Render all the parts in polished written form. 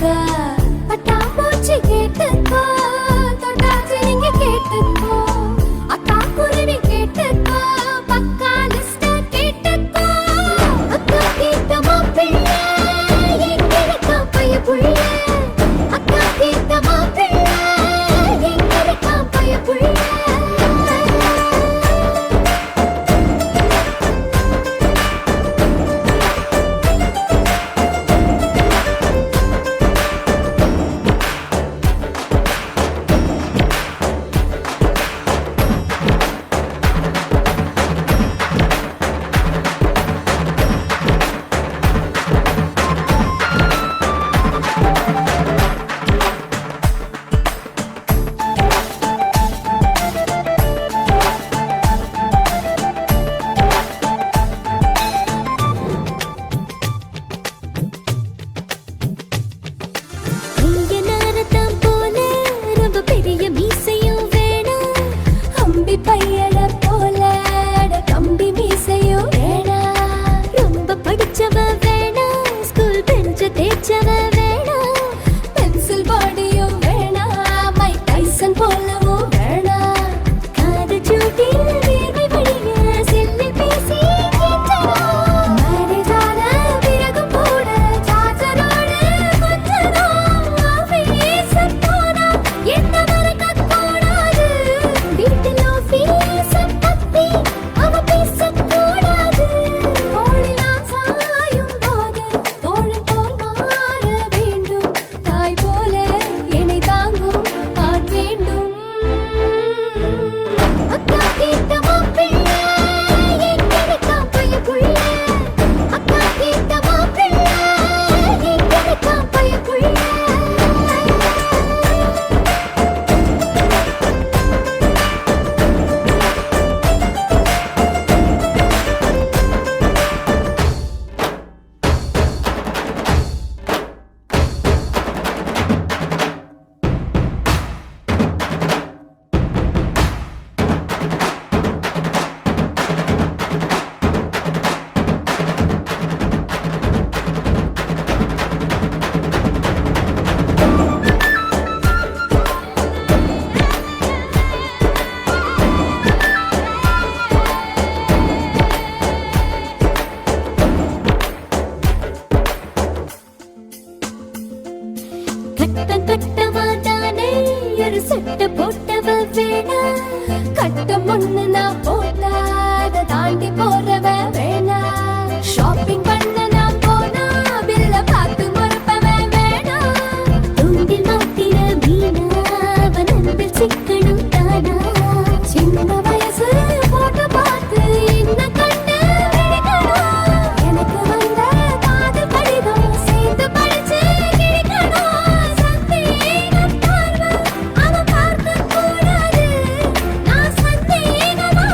கேட்டுக்கோ, பட்டாம்பூச்சி கேட்டுக்கோ, தொட்டாச்சி நீங்க கேட்டுக்கோ, அக்கா குருவி கேட்டுக்கோ, பக்கா லிஸ்ட கேட்டுக்கோ. அக்கா கேட்ட மாப்பிள்ளை எங்க இருக்கா பையப்புள்ள, அக்கா கேட்ட மாப்பிள்ளை எங்க இருக்கா பையப்புள்ள. சட்டை போட்டவ வேணா, கட்டம் ஒண்ணு நான் போட்டா அதை தாண்டி போறவ வேணா, ஷாப்பிங் பண்ண நான் போனா பில்ல பார்த்து மறுப்பவ வேணா, தூண்டில் மாட்டின மீனா அவன் அன்பில் சிக்கணும் தானா, சின்ன வயசு போட்டோ பார்த்து என்ன கண்டு விழிக்கணும், எனக்கு வந்த காதல் கடிதம் சேர்ந்து படிச்சு கிழிக்கணும், சந்தேகம் பார்வை அவன் பார்க்க கூடாது, நான் சந்தேகமா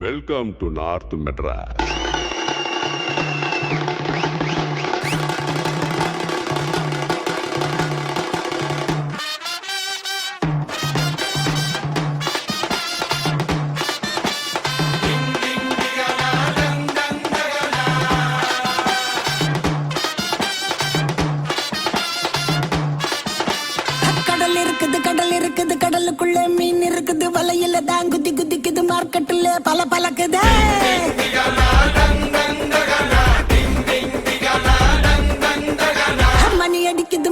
வெல்கம் டு நார்த் மெட்ராஸ். கடலுக்குள்ள மீன் இருக்குது, வலையில தான் குதி குதிக்குது, மார்க்கெட்டுல பல பழக்குது.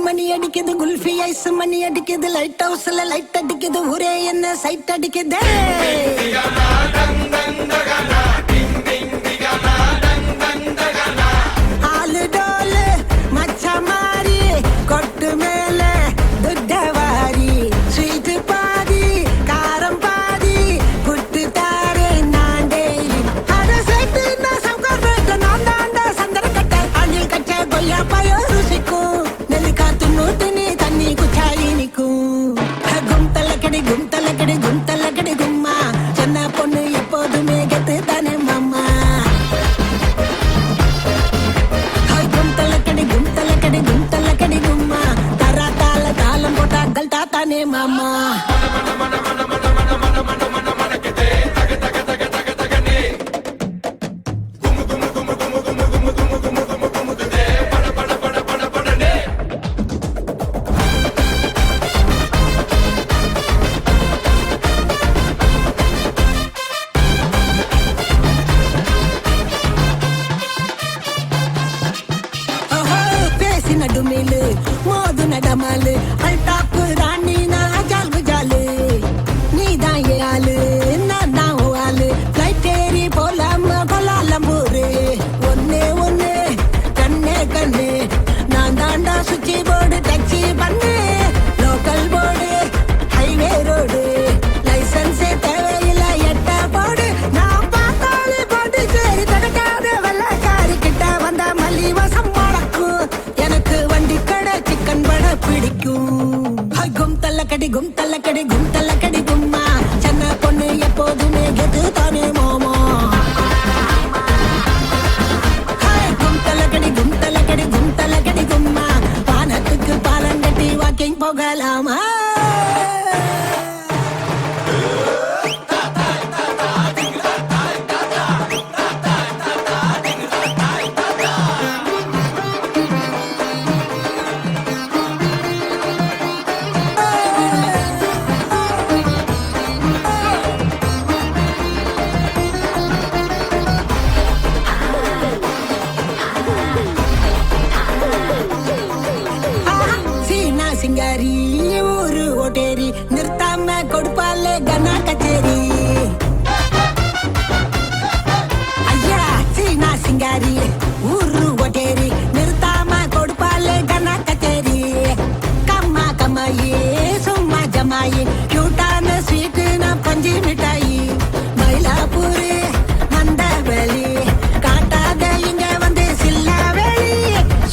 மணி அடிக்குது குல்ஃபி ஐஸ் மணி அடிக்குது, லைட் ஹவுஸ்ல லைட் அடிக்குது, ஊரே என்ன சைட் அடிக்குது. ஆளு டோலு மச்ச மாறி கொட்டு மேல துட்டவாரி, ஸ்வீட் பாதி காரம் பாதி புட்டு தாரே நான் டெய்லி. அட சேர்த்து நான் சவுக்கார் நான் தாண்டா சந்தர கட்ட அணில் கட்ட கொய்யா பாயோ ருசிக்கும், நெல்லு காத்து நூத்தினி தண்ணி குச்சாலி நிக்கும். கும்தலக்கடி கும்தலக்கடி கும்தலக்கடி கும்மா, சின்ன பொண்ணு எப்போதுமே கெத்து தானே மாமா. கும்தலக்கடி கும்தலக்கடி கும்தலக்கடி கும்மா, தரா தாள தாளம் போட்டா கல்டா தானே மாமா. நடுமேலு மோது நடமாலு அல்டாப்பு ராணி நான் ஜால் குஜாலு, நீதான் ஏழு நான் தான் ஆளு, ஃபிளைட் ஏறி போலாம கொலாலம்பூரு. ஒன்னே ஒன்னு கண்ணே கண்ணு நான் தாண்டா சுவிட்ச் போர்டு டச்சு பண்ணு, லோக்கல் போர்டு ஹைவே ரோடு லைசன்ஸே தேவையில்லை எட்ட போடு. நான் பார்த்தாலே போட்டு சரி தடுக்காத வெள்ளக்காரி கிட்ட வந்த மல்லி வசம் முடக்கும், எனக்கு வண்டி கடை சிக்கன் வடை பிடிக்கும். கும் தல்லக்கடி கும் தல்லக்கடி கும் தல்லக்கடி கும்மா, சின்ன பொண்ணு எப்போதுமே கெத்து தானே மாமா. கும் தல்லக்கடி கும் தல்லக்கடி கும் தல்லக்கடி கும்மா, பானத்துக்கு பாலங்கட்டி வாக்கிங் போகலாமா. சிங்காரி ஊரு ஓட்டேரி நிறுத்தாம கொடுப்பாலே கனா கச்சேரி. ஐயா சீனா சிங்காரி ஊரு ஓட்டேரி நிறுத்தாம கொடுப்பாலே கனா கச்சேரி. கம்மா கம்மாயி சும்மா ஜமாயி கியூட்டான ஸ்வீட்டு நான் பஞ்சு மிட்டாயி. மயிலாப்பூரு மந்தவெளி காட்டாத இங்க வந்து சில்லாவெளி,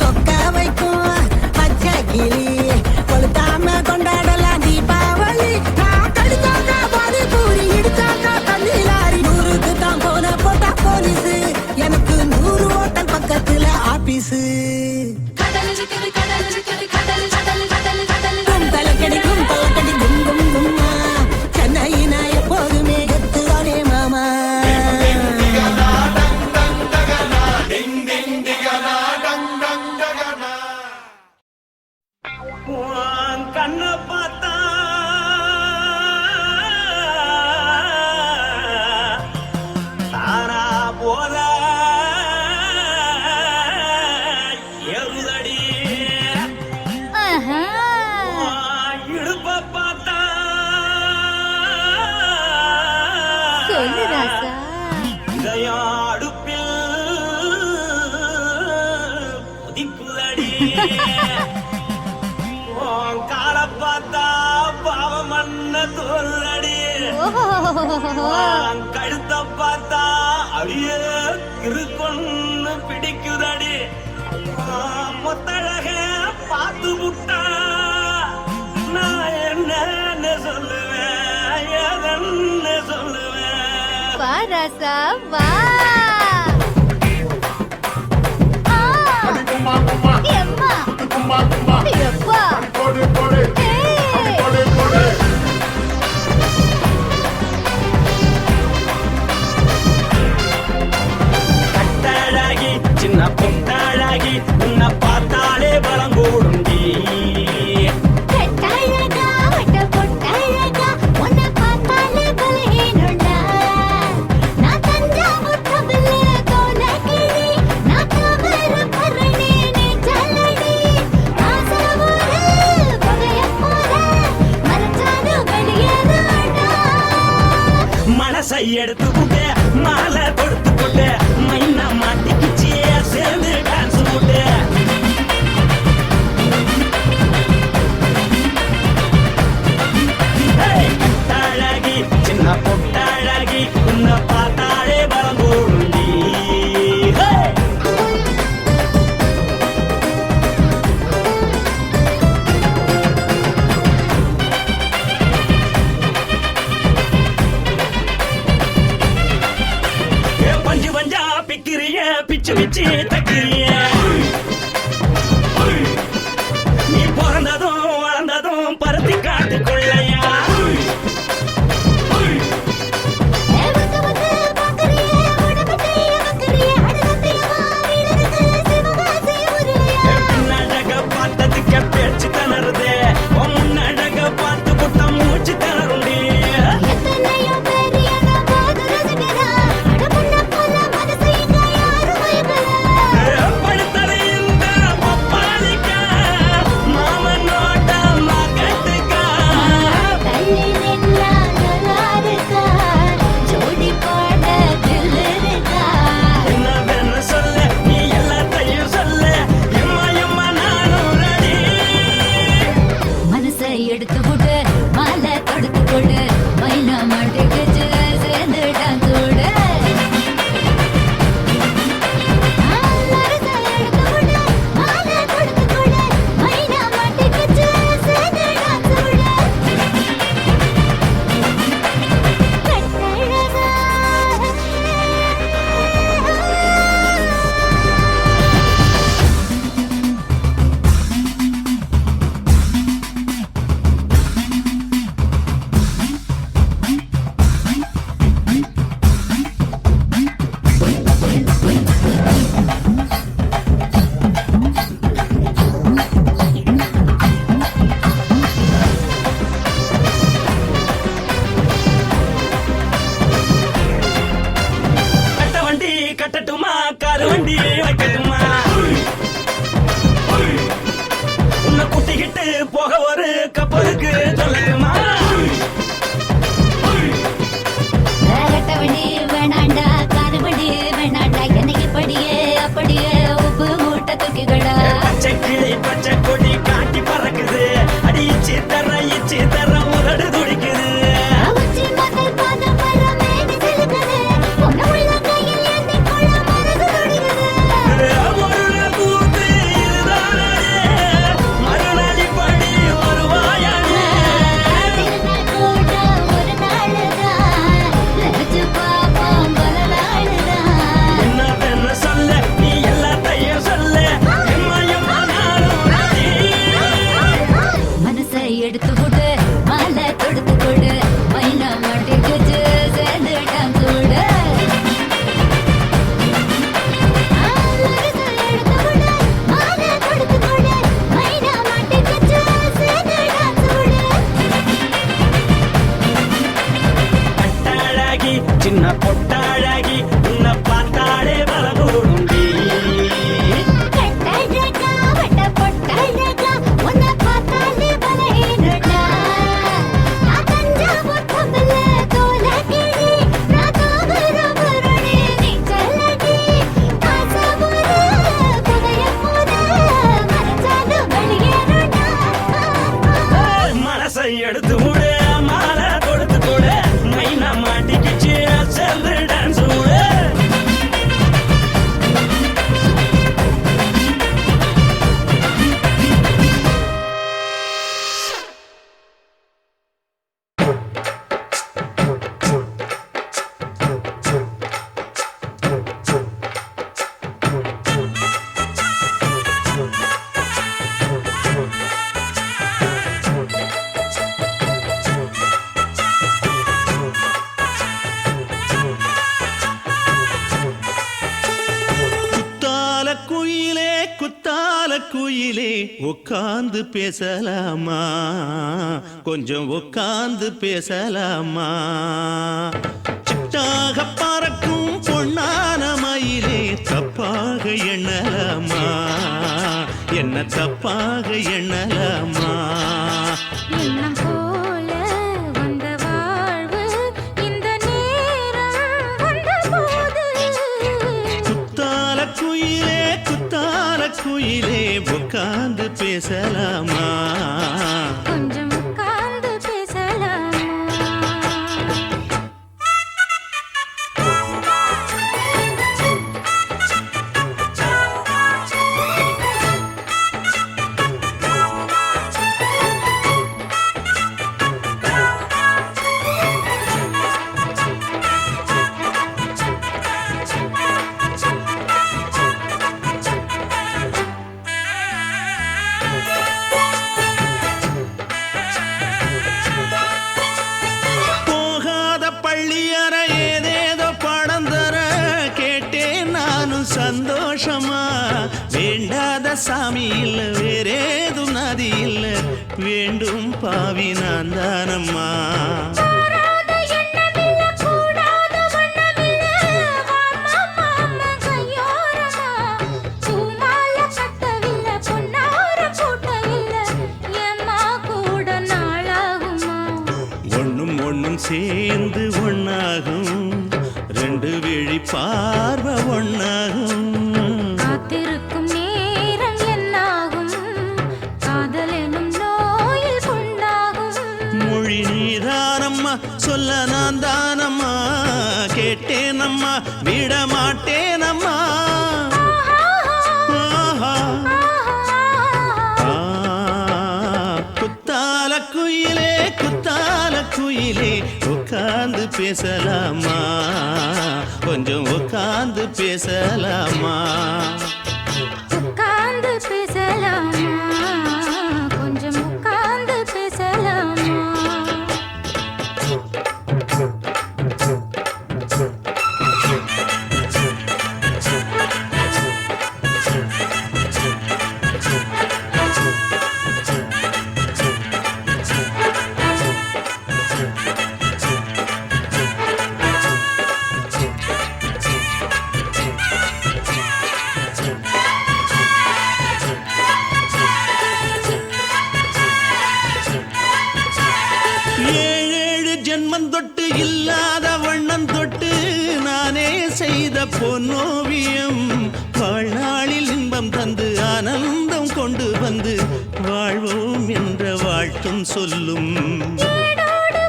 சொக்க வைக்கும் பச்சை கிளி கொளுத்தாம கொண்டாடலாம் தீபாவளி. நான் கடிச்சாக்க பாதி பூரி இடிச்சாக்க தண்ணி லாரி, நூறுக்கு தான் போன போட்டா போலீஸு, எனக்கு 100 ஹோட்டல் பக்கத்துல ஆபீஸு. கும்பலக்கடி கும்பலக்கடி கும் கும் கும்மா, சென்னை நான் எப்போதுமே கெத்து தானே மாமா. கண்ண பார்த்தா தானா போத எருதடி, இடுப்ப பார்த்தா இதயம் அடுப்பில் உதிக்குதடி. கால பார்த்தா பாவம் மண்ண தோல்லடி, கழுத்த பார்த்தா அடியே இருக்குன்னு பிடிக்குதடி. மொத்தழக பார்த்து விட்டா நான் என்ன சொல்லுவேன், எதன்னு சொல்லுவேன். வா ராசா வா ஆ, எம்மா, எப்பா, ஏய். கட்டழகி சின்ன பொட்டழகி உன்னை பார்த்தாலே பலம் கூடுண்டி கட்டழகா, வட்ட பொட்டழகா, உன்னை பார்த்தாலே பலகீனம்டா. நான் தஞ்சாவூர் தவிலு தோலகிரி, நான் தாமிரபரணி நீச்சலடி. ஆசையூரு புகையப் போல, மறைச்சாலும் வெளியேறாடா. மனசை எடுத்துக்கிட்டு மாலை கொடுத்துக்கிட்டு மைனா மாட்டிக்கிச்சு சேர்ந்து டான்ஸ் போட்டு கட்டழகி சின்ன பொட்டழகி உன்னை பார்த்தாலே பலம் கூடுண்டி பஞ்சு பஞ்சா பிக்கிறிய பிச்சு பிச்சு தக்கிறிய நீ பிறந்ததும் வளர்ந்ததும் பருத்தி காட்டுக்குள்ளையா வந்து வந்து பார்க்கறியே, உடம்புத்தையே வைக்கறியே, அடுத்தத்தையமா வீடுக்கு சிவகாசி உருவையா. பின்னழக பார்த்ததுக்கு பேச்சு திணறுது உன் முன்னழக பார்த்து புட்டம் மூச்சு திணறுண்டி எத்தனையோ பேர் என்ன போது ரசிக்கிறா, அட முன்ன போல மனசை இங்க யாரும் வைக்கல. படுத்தது இந்த பப்பாளிக்கா மாமனோட மகட்டுக்கா தள்ளி நின்னா நல்லா இருக்கா, ஜோடி போட தில் இருக்கா. என்னவென்னு சொல்ல நீ எல்லாத்தையும் சொல்ல எம்மா எம்மா நானும் ரெடி மனசை எடுத்து கொடு, மாலை தொடுத்து கொடு, மைனா மாட்டுக்குச்சு சேர்ந்து டான்ஸ் போடு. மனசை எடுத்து கொடு, மாலை தொடுத்து கொடு, மைனா மாட்டுக்குச்சு சேர்ந்து டான்ஸ் போடு. கட்டழகா. கட்ட வண்டி கட்டட்டுமா காரு வண்டி வைக்கட்டுமா உன்னை கூட்டிக்கிட்டு போக ஒரு கப்பலுக்கு சொல்லட்டுமா வேகட்டவண்டி வேணாண்டா, காருவண்டி வேணாண்டா, என்னைக்கு படியே அப்படியே உப்பு மூட்டை தூக்கிக்கடா. பச்சை கிளி பச்சை கொடி காட்டி பறக்குது அடிச்சு தர உதடு துடிக்குது உச்சி முதல் பாதம் வர மேனி சிலுக்குது, பொண்ணு உள்ள கையில் ஏந்தி கொள்ள மனசு துடிக்குது. ஒரு கூத்து இதுதானே மறுநாளி படி வருவாயானே திருநாள் கூட ஒரு நாளுதான், நினைச்சு பார்ப்போம் பல நாளுதான். என்னவென்னு சொல்ல நீ எல்லாத்தையும் சொல்ல எம்மா எம்மா நானும் ready. மனசை எடுத்து கொடு, மாலை தொடுத்து கொடு, மைனா மாட்டிக்குச்சு சேர்ந்து டான்ஸ் போடு. மனசை எடுத்து கொடு, மாலை தொடுத்து கொடு, மைனா மாட்டிக்குச்சு சேர்ந்து டான்ஸ் போடு. கட்டழகி சின்ன பொட்டழகி உன்னை பார்த்தாலே பலம் கூடுண்டி கட்டழகா, வட்ட பொட்டழகா, உன்னை பார்த்தாலே பலகீனம்டா. நான் தஞ்சாவூர் தவிலு தோலகிரி, நான் தாமிரபரணி நீச்சலடி. ஆசையூரு புகையப் போல, மறைச்சாலும் வெளியேறாடா. மனசை எடுத்து விடு மாலை கொடுத்து கொடு மைனா மாட்டிக்கிச்சு சேர்ந்து டான்ஸ் விடு உட்கார்ந்து பேசலாமா கொஞ்சம் உட்கார்ந்து பேசலாமா சிட்டாக பறக்கும் பொன்னான மயிலே தப்பாக எண்ணலாமா என்ன தப்பாக எண்ணலாமா எண்ணம் போல வந்த வாழ்வு இந்த நேரம் வந்தபோது குத்தால குயிலே உட்கார்ந்து பேசலாமா கொஞ்சம் உட்கார்ந்து பேசலாமா போகாத பள்ளியற ஏதேதோ படம் தர கேட்டேன் நானும் சந்தோஷமா வேண்டாத சாமி இல்ல வேறேதும் நதி இல்ல வேண்டும் பாவி நான் தானம்மா கூடாத எண்ணமில்ல கூடாத வண்ணமில்ல வாமா மாமா கையோரமா பூமால கட்டவில்லை பொன்னார கூட்டவில்லை ஏம்மா கூட நாளாகுமா ஒண்ணும் சேர்ந்து ஒண்ணாகும் ரெண்டு விழி பார்வை ஒண்ணாகும் காத்திருக்கும் நேரம் என்னாகும் காதல் எனும் நோயில் புண்ணாகும் மொழி நீதானம்மா சொல்ல நான் தானம்மா கேட்டேனம்மா விட மாட்டேனம்மா ஆஹா. ஆ, குத்தால குயிலே உட்கார்ந்து பேசலாமா கொஞ்சம் உட்கார்ந்து பேசலாமா உட்கார்ந்து பேசலாமா கொஞ்சம் உட்கார்ந்து பேசலாமா ஏழு ஜென்மம் தொட்டு இல்லாத வண்ணம் தொட்டு நானே செய்த பொன்னோவியம் வாழ்நாளில் இன்பம் தந்து ஆனந்தம் கொண்டு வந்து வாழ்வோம் என்ற வாழ்த்தும் சொல்லும் ஏடோடு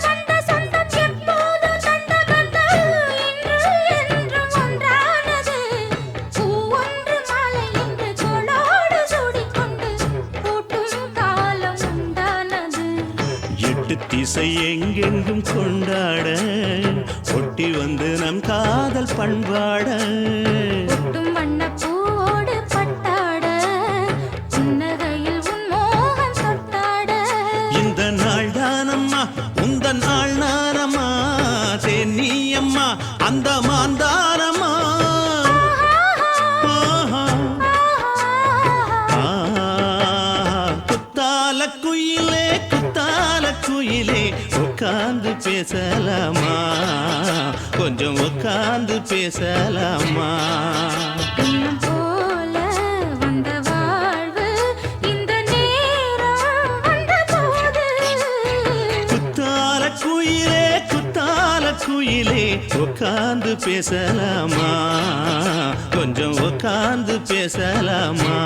வந்த சொந்தம் எப்போதும் தந்த பந்தம் இன்று என்றும் ஒன்றானது பூ ஒன்று மாலை இன்று தோளோடு சூடிக்கொண்டு பூட்டும் காலம் உண்டானது எட்டு திசை எங்கெங்கும் கொண்டாட ஒட்டி வந்து நம் காதல் பண்பாட ஒட்டும் வண்ணப் பூவோடு பட்டாட புன்னகையில் உன் மோகம் தொட்டாட இந்த நாள் தானம்மா உந்த நாள் நானம்மா தென்னியம்மா அந்த மாந்தானம்மா ஆஹா. ஆ, குத்தால குயிலே உட்கார்ந்து பேசலாமா கொஞ்சம் உட்கார்ந்து பேசலாமா எண்ணம் போல வந்த வாழ்வு இந்த நேரம் வந்தபோது குத்தால குயிலே உட்கார்ந்து பேசலாமா கொஞ்சம் உட்கார்ந்து பேசலாமா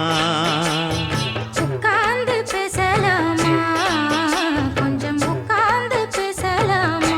உட்கார்ந்து பேசலாமா கொஞ்சம் உட்கார்ந்து பேசலாமா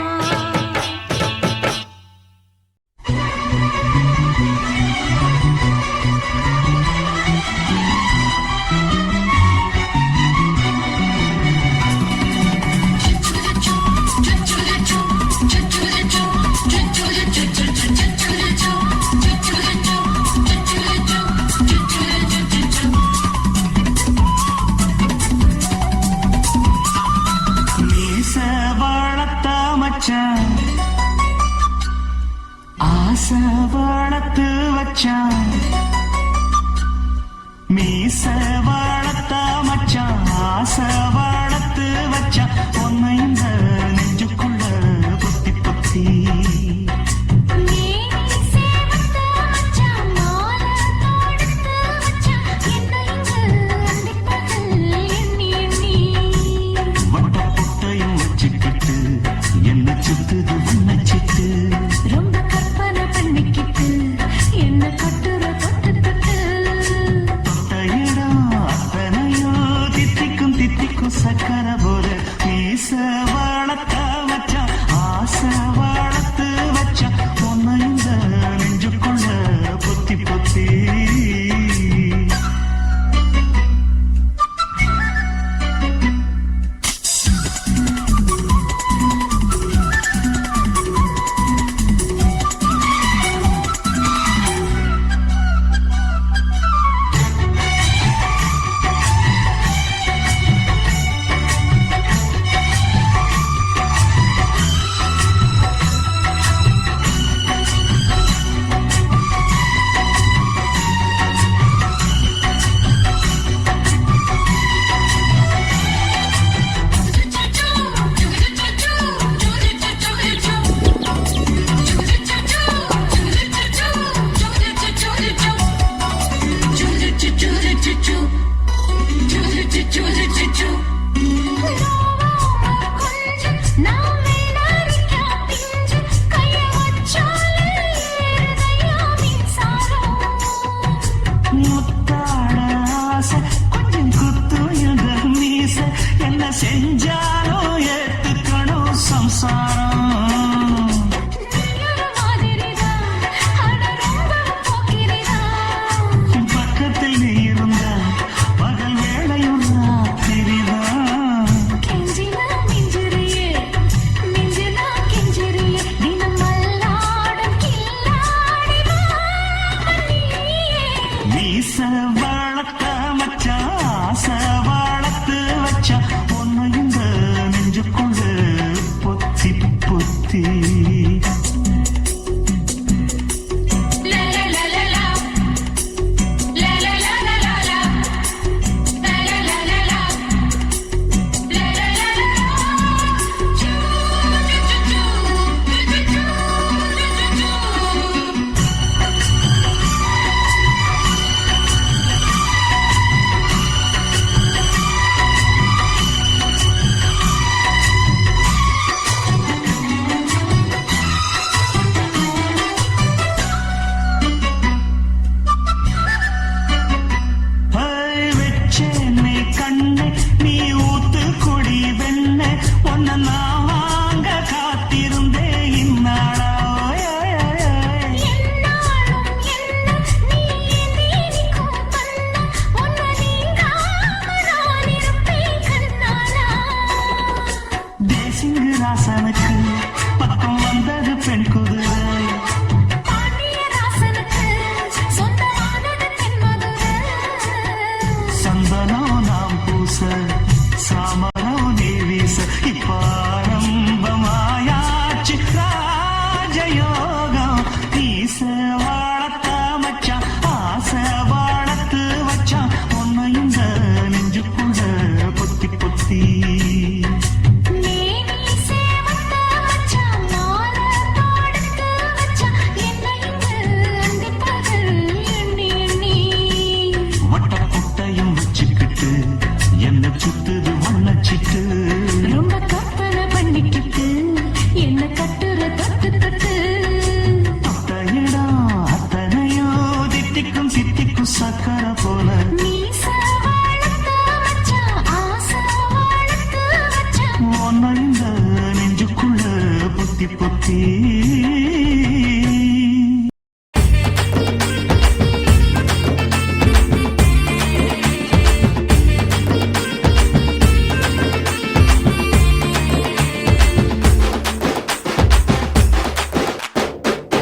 ராசனுக்கு பக்கம் வந்தது பெண் குதிரை. பாண்டியராசனுக்கு சொந்தமானது தென்மதுரை. சந்தனம் நாம் பூச சாமரம் நீ வீச இப்ப ஆரம்பமாயாச்சு ராஜயோகம். ஈச வாழத்த மச்சான் ஆசை வாழத்து வச்சான் உன்னை இந்த நெஞ்சுக்குள்ள பொத்தி பொத்தி. மேனி சேவத்த வச்சான் மாலை தொடுத்து வச்சான் என்னை இங்கு அந்திப்பகல் எண்ணி எண்ணி. வட்ட குட்டையும் வச்சுக்கிட்டு என்ன சுத்துது வண்ணச்சிட்டு. ரொம்ப கற்பனை பண்ணிக்கிட்டு என்ன கட்டுற தொட்டு தொட்டு. அத்தையிடம் அத்தனையோ தித்திக்கும் சித்திக்கும் சக்கரை போல. மீச வளர்த்த வச்சான் ஆசை வளர்த்து வச்சான். உன்னை இந்த நெஞ்சுக்குள்ள பொத்தி பொத்தி.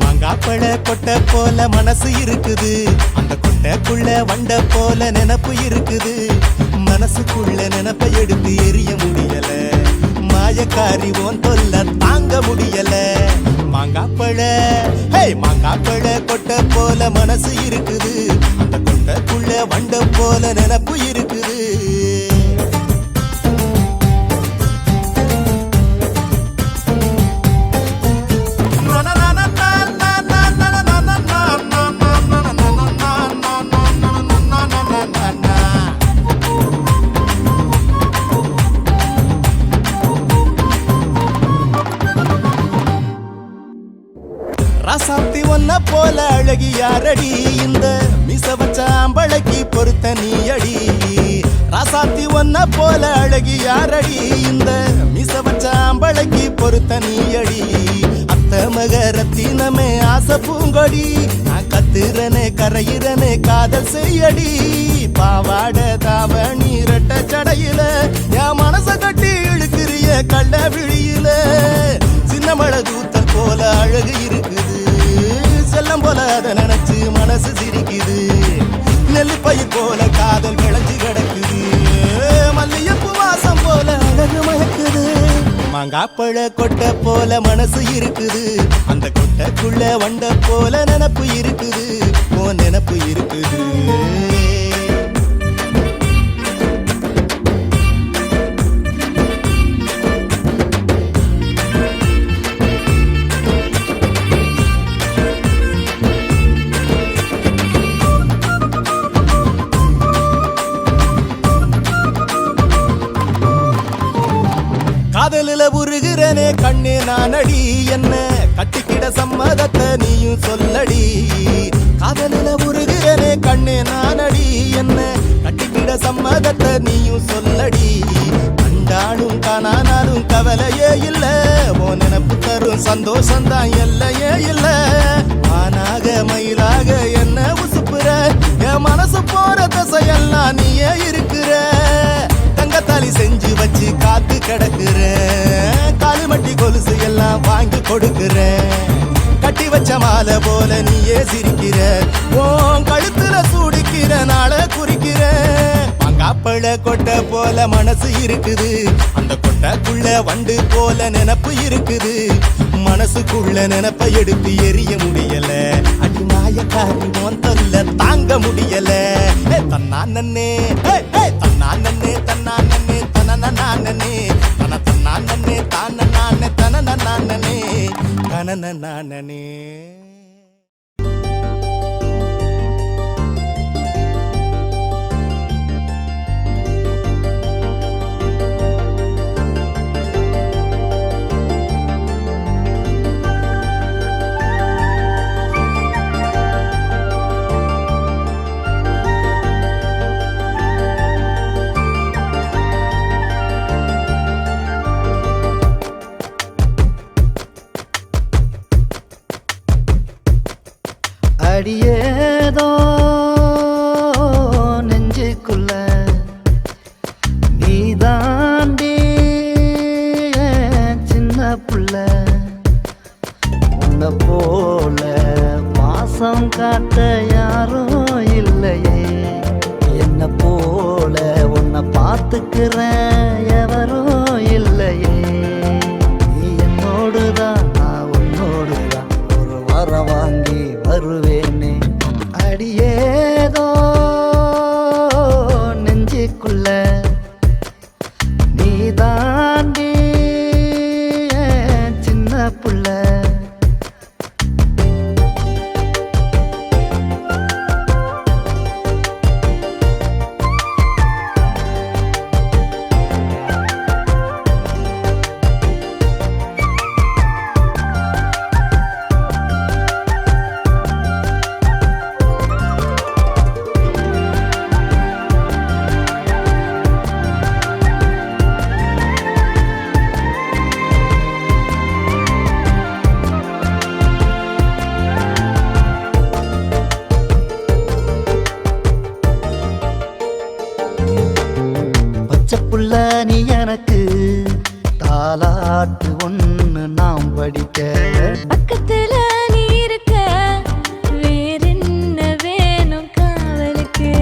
மாங்காப்பழ கொட்டை போல மனசு இருக்குது, அந்த கொட்டைக்குள்ள வண்ட போல நினப்பு இருக்குது. மனசுக்குள்ள நினப்பை எடுத்து எரிய முடியல, மாயக்காரி ஓன் தொல்ல தாங்க முடியல. மாங்காப்பழ மாங்காப்பழ கொட்டை போல மனசு இருக்குது, அந்த கொட்டைக்குள்ள வண்ட போல நினப்பு இருக்குது. ராசாத்தி ஒன்ன போல அழகி யாரடி, இந்த மிச வச்ச அம்பளைக்கு பொறுத்த நீ அடி. ராசாத்தி ஒன்ன போல அழகி யாரடி, இந்த மிச வச்ச அம்பளைக்கு பொறுத்த நீ அடி. அத்த மக ரத்தினமே ஆசை பூங்கொடி, நான் கத்துறனே கரையிறனே காதல் செய்யடி. பாவாட தாவணி ரெட்ட சடையில என் மனச கட்டி இழுக்கிறிய கள்ள விழியில. சின்ன மழை தூத்தல் போல அழகு இருக்குது, செல்லம் போல அதை நினைச்சு மனசு சிரிக்குது. நெல்லிப்பயிர் போல காதல் விளைஞ்சு கிடக்குது, மல்லியப்பூ வாசம் போல அழகு மயக்குது. மாங்காப்பழ கொட்டை போல மனசு இருக்குது, அந்த கொட்டைக்குள்ள வண்ட போல நினப்பு இருக்குது. ஓ நினப்பு இருக்குது. காதலில உருகிறனே கண்ணே நானடி, என்ன கட்டிக்கிட சம்மதத்தை நீயும் சொல்லடி. காதலில உருகிறனே கண்ணே நானடி, என்ன கட்டிக்கிட சம்மதத்தை நீயும் சொல்லடி. கண்டாலும் காணானாலும் கவலையே இல்ல, ஓ நினப்பு தரும் சந்தோஷம்தான் எல்லையே இல்ல. ஆனாக மயிலாக என்ன உசுப்புற, என் மனசு போற தசையெல்லாம் நீயே இருக்கிற. தங்கத்தாலி செஞ்சு வச்சு காத்து கிடக்குற, காலுமட்டி கொலுசு எல்லாம் வாங்கி கொடுக்குற. கட்டி வச்ச மாலை போல நீயே சிரிக்கிற, உன் கழுத்துல சூடிக்கிற நாள குறிக்கிற. மாங்காப்பழ கொட்டை போல மனசு இருக்குது, அந்த கொட்டைக்குள்ள வண்டு போல நினப்பு இருக்குது. மனசுக்குள்ள நினப்பை எடுத்து எரிய முடியல, அடி மாயக்காரி உன் தொல்ல தாங்க முடியல. தன்னானே தன்னானே தன்னானே தனனே தன தன்னானே தானே தனனே கனனே. காட்ட யாரும் இல்லையே, என்ன போல உன்னை பார்த்துக்கிறேன் எவரும் இல்லையே. நீ என்னோடுதான் நான் உன்னோடுதான் ஒரு வாரம் வாங்கி வருவேனே. அடியேதோ நெஞ்சுக்குள்ள நீ தாண்டி சின்ன புள்ள. புள்ள நீ எனக்கு தாலாட்டு ஒண்ணு நாம் படிக்க, பக்கத்துல நீ இருக்க வேறென்ன வேணும் காவலுக்கு.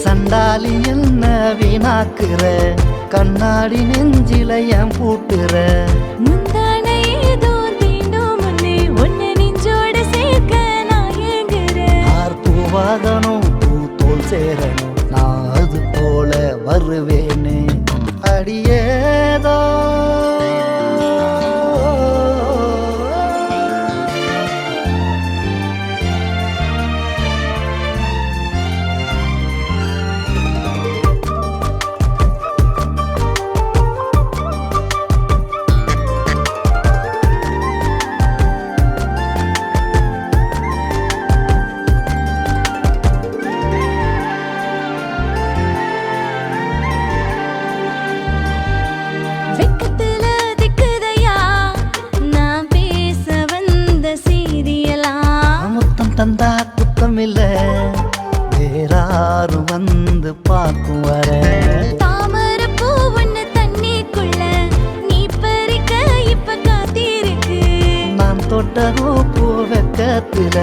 சண்டாளி என்ன வீணாக்குற, கண்ணாடி நெஞ்சில ஏன் பூட்டுற. முந்தான ஏதோ தீண்டும் முன்னே உன்னை நெஞ்சோட சேர்க்க நான் ஏங்குறேன். ஆர் பூவாகணும் பூ தோல் சேரணும் நான் அது போல வருவேனே. அடியேதோ தந்தா குத்தமில்ல, வேறாரும் வந்து பார்க்கும் வர. தாமர பூ ஒண்ணு தண்ணிக்குள்ள நீ பறிக்க இப்ப காத்திருக்கு. நான் தொட்டதோ பூ வெக்கத்துல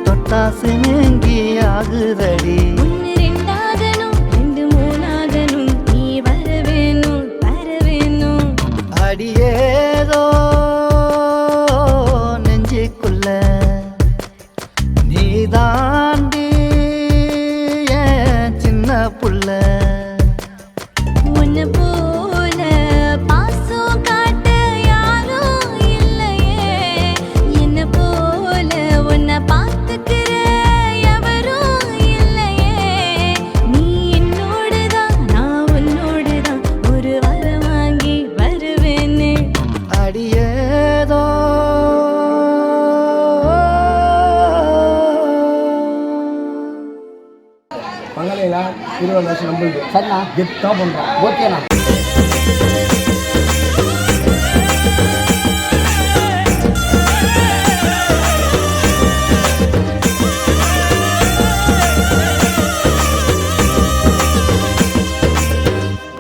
தொட்டாசு நீங்கி ஆகுதடி. ஒன்னு ரெண்டாகணும் ரெண்டு மூணாகணும் நீ வர வேணும் வர வேணும். அடியேதோ நெஞ்சுக்குள்ள நீ தாண்டி சின்ன புள்ள. உன்னை போல பாசம் காட்ட யாரும் இல்லையே, என்ன போல உன்னை பார்த்துக்கிற எவரும் இல்லையே. நீ என்னோடுதான் நான் உன்னோடுதான் ஒரு வாரம் வாங்கி வருவேன்னு. அடியேதோ பங்காளிங்களா 20 வருஷம் நம்புது. சரிண்ணா, கெத்தா பண்ணுறோம். ஓகேண்ணா.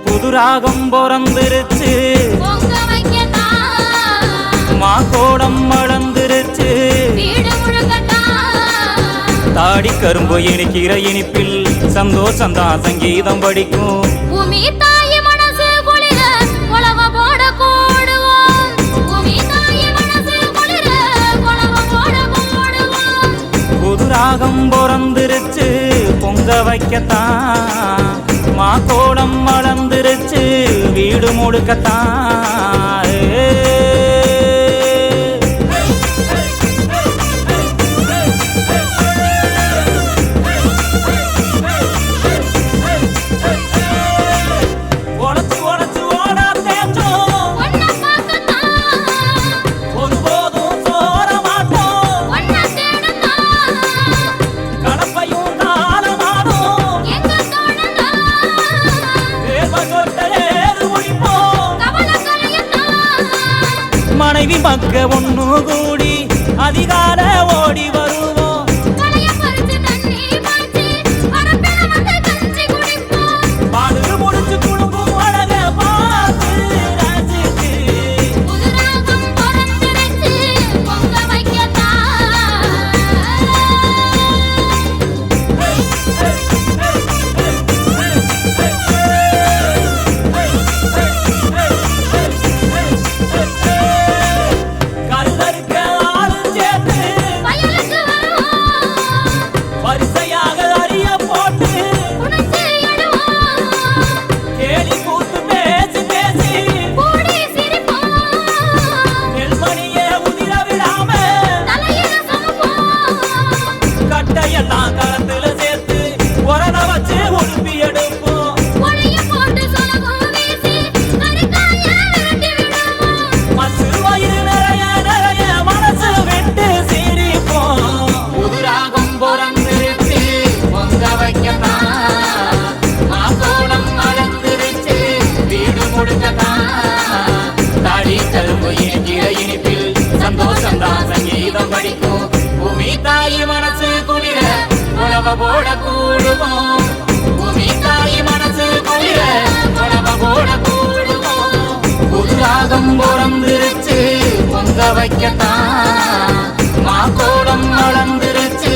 புது ராகம் பிறந்துருச்சு, மாகோடம் வளர்ந்துருச்சு, தாடி கரும்பு இனிக்கிற இனிப்பில் சந்தோஷந்தான் சங்கீதம் படிக்கும். பூமி தாய் மனசு குளிர கொலவ போட கூடுவோம். பூமி தாய் மனசு குளிர கொலவ போட கூடுவோம். புது ராகம் பிறந்துருச்சு, பொங்க வைக்கத்தான், மாகோடம் வளர்ந்துருச்சு, வீடு முடுக்கத்தான். மனைவி மக்க ஒண்ணு கூடி அதிகார ஓடி வருவோம். பாடு முடிச்சு குடும்பம் அழக பார்த்து ரசிச்சு. போட கூடுவோம் பூமி தாய் மனசு குளிர உழவ போட கூடுவோம் புது ராகம் பிறந்துருச்சு பொங்க வைக்கத்தான் மாக்கோடம் வளர்ந்துருச்சு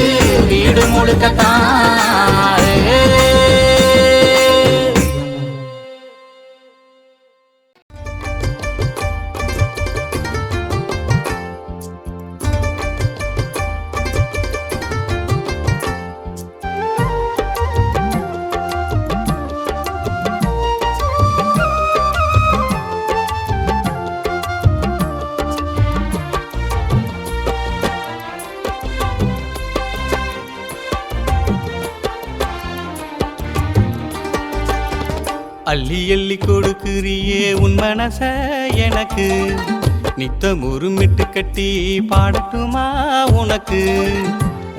வீடு முழுக்கத்தான் அள்ளி அள்ளி கொடுக்குறியே உன் மனச எனக்கு நித்தம் உருமிட்டு கட்டி பாடட்டுமா உனக்கு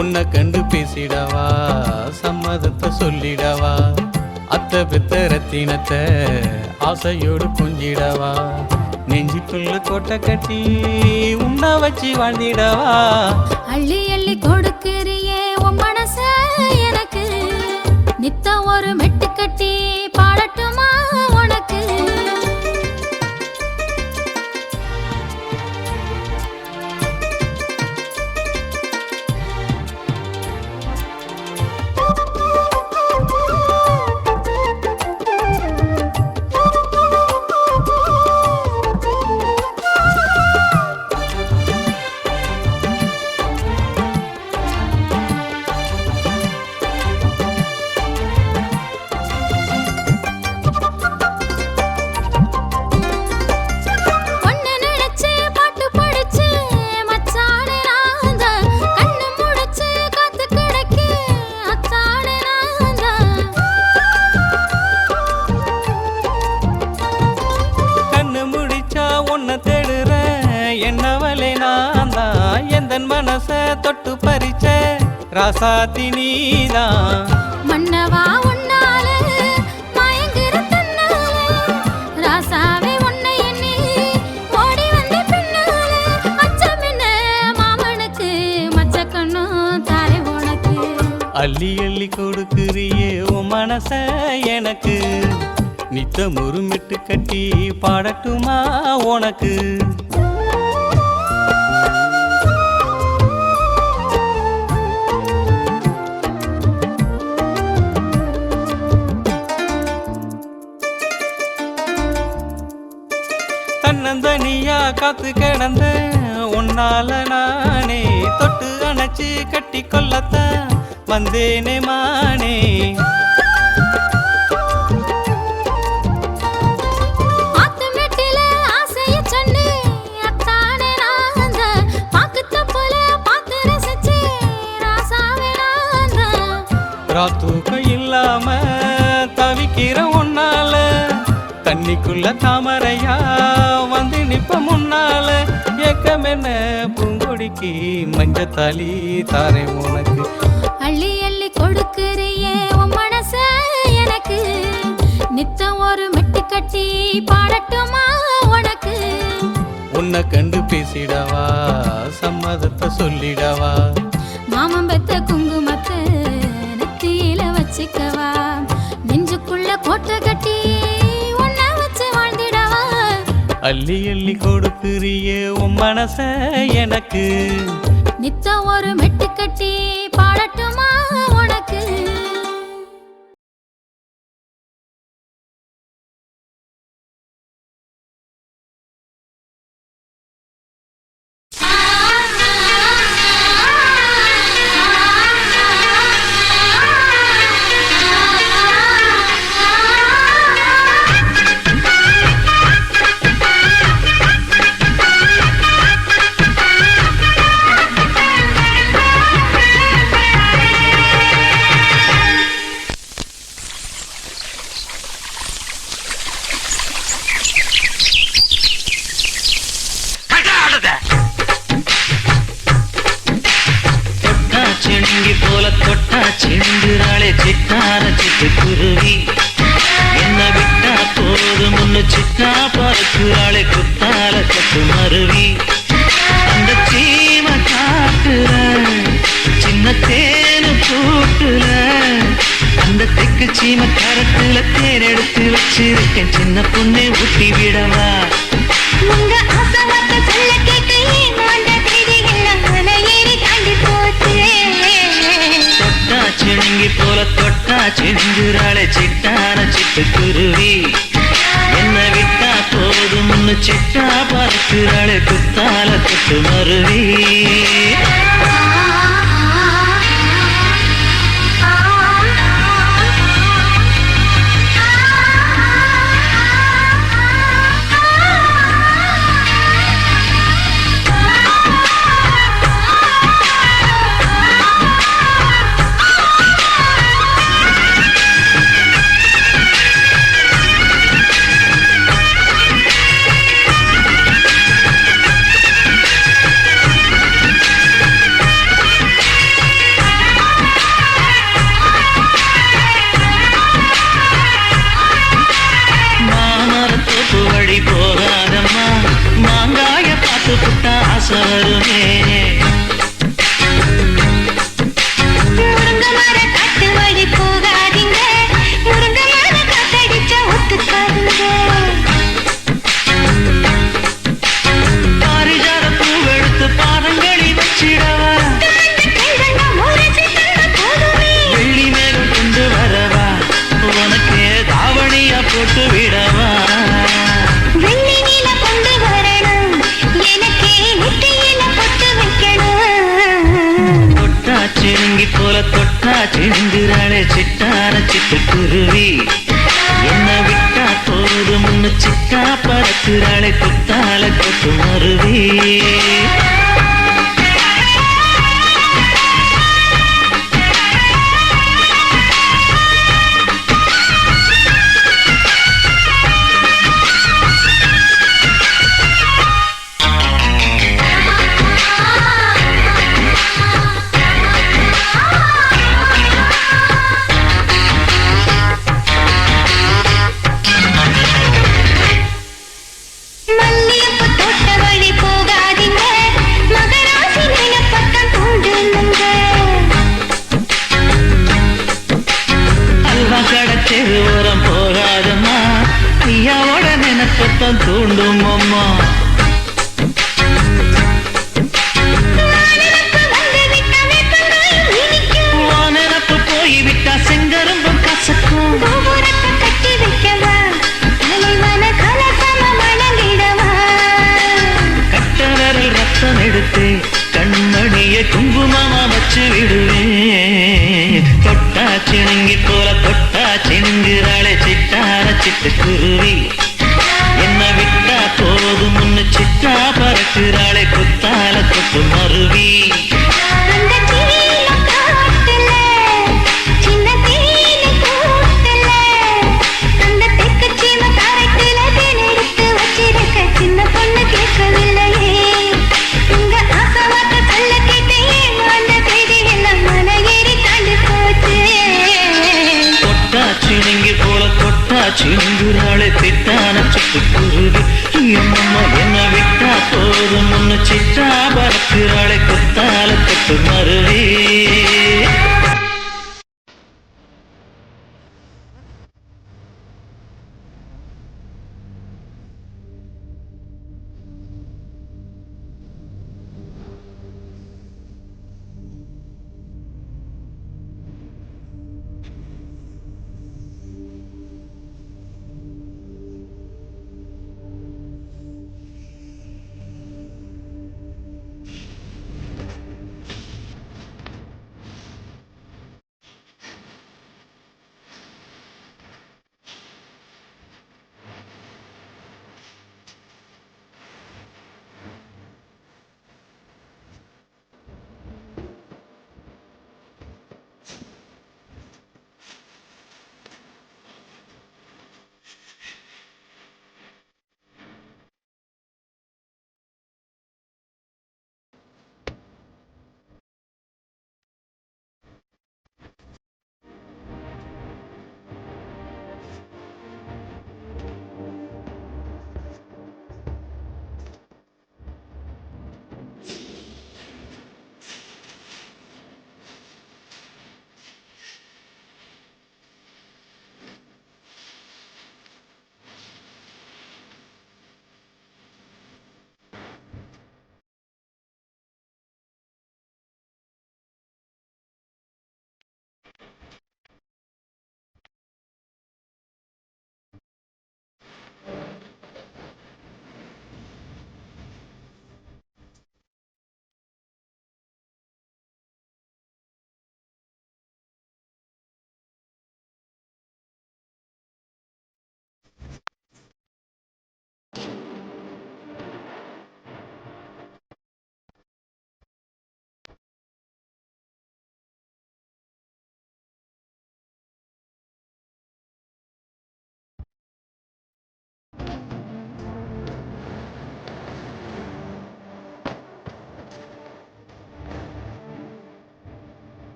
உன்னை கண்டு பேசிடவா சம்மதத்தை சொல்லிடவா அத்தை பெத்த ரத்தினத்தை ஆசையோடு கொஞ்சிடவா நெஞ்சுக்குள்ள கோட்டை கட்டி உன்னை வச்சு வாழ்ந்திடவா அள்ளி அள்ளி கொடுக்கிறியே உன் மனச எனக்கு நித்த ஒரு மெட்டு கட்டி பாடட்டுமா உனக்கு தொட்டு பறிச்ச ராசாத்தி நீதான் மன்னவா உன்னால மயங்குற தன்னால ராசாவே உன்னை எண்ணி ஓடி வந்த பின்னால அச்சம் என்ன மாமனுக்கு மச்ச கண்ணும் தாரை உனக்கு அள்ளி அள்ளி கொடுக்குறியே உன் மனச எனக்கு நித்தம் உருமிட்டு கட்டி பாடட்டுமா உனக்கு தன்னந்தனியா காத்து கிடந்த உன்னால நானே தொட்டு அணைச்சு கட்டி கொள்ளத்தான் வந்தேனே மானே தூக்கம் இல்லாம தவிக்கிற உன்னால தண்ணிக்குள்ள தாமரையா வந்து நிப்ப முன்னால ஏக்கம் என்ன பூங்கொடிக்கு மஞ்சத்தாலி தாரே உனக்கு அள்ளி அள்ளி கொடுக்கிறியே உன் மனச எனக்கு நித்தம் ஒரு மெட்டு கட்டி பாடட்டுமா உனக்கு உன்னை கண்டு பேசிடவா சம்மதத்தை சொல்லிடவா மாமன் பெத்த குங்குமத்தை நெத்தியில வச்சுக்கவா நெஞ்சுக்குள்ள கோட்டை கட்டி உன்னை வச்சு வாழ்ந்திடவா அள்ளி அள்ளி கொடுக்குறியே உன் மனச எனக்கு நித்தம் ஒரு மெட்டு கட்டி பாடட்டுமா உனக்கு செங்குறாளே சிட்டார சிட்டு குருவி என்ன விட்டா போதும் முன்னு சிட்டா பறக்குறாளே குத்தால கட்டு மருவி அந்த சீம காட்டுற சின்ன தேனு கூட்டுல என் சின்ன பொண்ணு ஊட்டி விடவா உங்க ஆசை வார்த்தை சொல்ல கேட்டு ஏமாந்த தேதி எல்லாம் மலை ஏறி தாண்டி போச்சு தொட்டா சிணுங்கி போல தொட்டா சிணுங்குறாளே சிட்டான சிட்டுக்குருவி என்ன விட்டா போதும் முன்னு சிட்டா பறக்குறாளே குத்தால குத்து மருவி போகாதம்மா மாங்காய பார்த்து புட்டா ஆசை வருமே முருங்க மர காட்டு வழி போகாதீங்க முருங்க மர காத்தடிச்சா ஒத்துக்காதுங்க பாரிஜாத பூவெடுத்து பாதங்களி வச்சிடவா வெள்ளி மேலும் கொண்டு வரவா உனக்கு தாவணியா போட்டு விடவா வெள்ளி நீல கொண்டு வரணும் எனக்கே நெத்தியில பொட்டு வைக்கணும் தொட்டா சிணுங்கி போல தொட்டா சிணுங்குறாளே சிட்டான சிட்டுக்குருவி என்ன விட்டா போதும் முன்னு சிட்டா பறக்குறாளே குத்தால கொத்து மருவி மல்லியப்பூ தோட்ட வழி போகாதீங்க மகராசி நிலப்பட்டம் தூண்டுங்க அல்வா கடத்தெரு ஓரம் போகாதம்மா ஐயாவோட நினைப்பத்தான் தூண்டும் அம்மா நினப்பு போய்விட்டா செங்கரும்பும் கசக்கும் கட்டி வைக்கவா தலைவன கலசம மணங்கிடவா கட்டவரில் ரத்தம் எடுத்து கண்மணியை குங்குமமா வச்சு விடுவேன் தொட்டா சிணுங்கி போல தொட்டா சிணுங்குறாளே சிட்டான சிட்டுக்குருவி என்ன விட்டா போதும் முன்னு சிட்டா பறக்குறாளே குத்தால கொத்து மருவி அந்த சீல காட்டுல சின்ன தேனி கூட்டுல அந்த தெற்கு சீம காரைக்குல தேன் எடுத்து வச்சிருக்க சின்ன பொண்ணு கேட்கவில்லையே உங்க ஆசை வார்த்தை சொல்ல கேட்டு ஏமாந்த தேதி எல்லாம் மலை ஏறி தாண்டி போச்சு தொட்டா சிணுங்கி போல தொட்டா சிணுங்குறாளே திட்டான சிட்டுக்குருவி அம்மம்மா என்ன விட்டா போதும் முன்னு சிட்டா பறக்குறாளே குத்தால கொத்து மருவி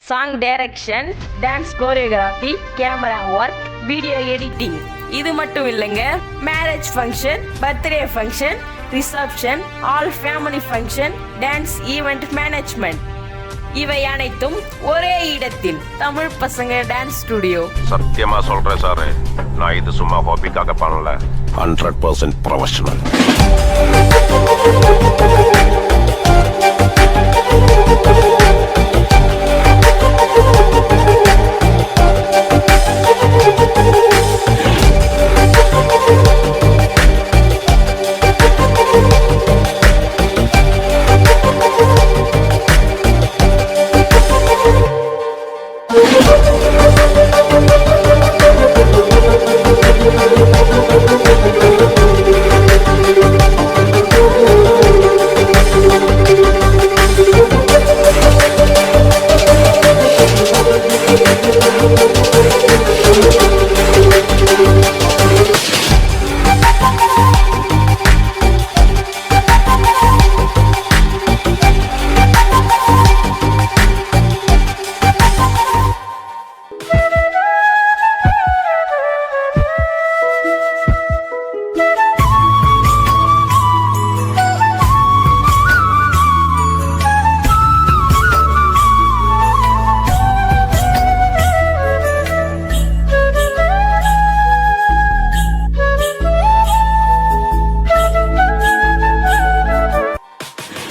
song direction, dance choreography, camera work, video editing. இது மட்டும் இல்லைங்க, marriage function, birthday function, reception, all family function, dance event management, இவை அனைத்தும் ஒரே இடத்தில். தமிழ் பசங்க டான்ஸ் ஸ்டுடியோ. சத்தியமா சொல்றேன் சார், நான் இது சும்மா ஹாபிக்காக பண்ணல, 100% ப்ரொஃபஷனல்.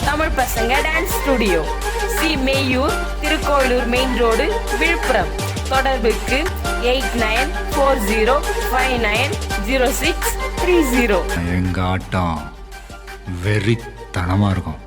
தமிழ் பசங்க டான்ஸ் ஸ்டுடியோ, சி மேயூர், திருக்கோளூர் மெயின் ரோடு, விழுப்புரம். தொடர்புக்கு 8940590630. எங்க ஆட்டம் வெறித்தனமா இருக்கும்.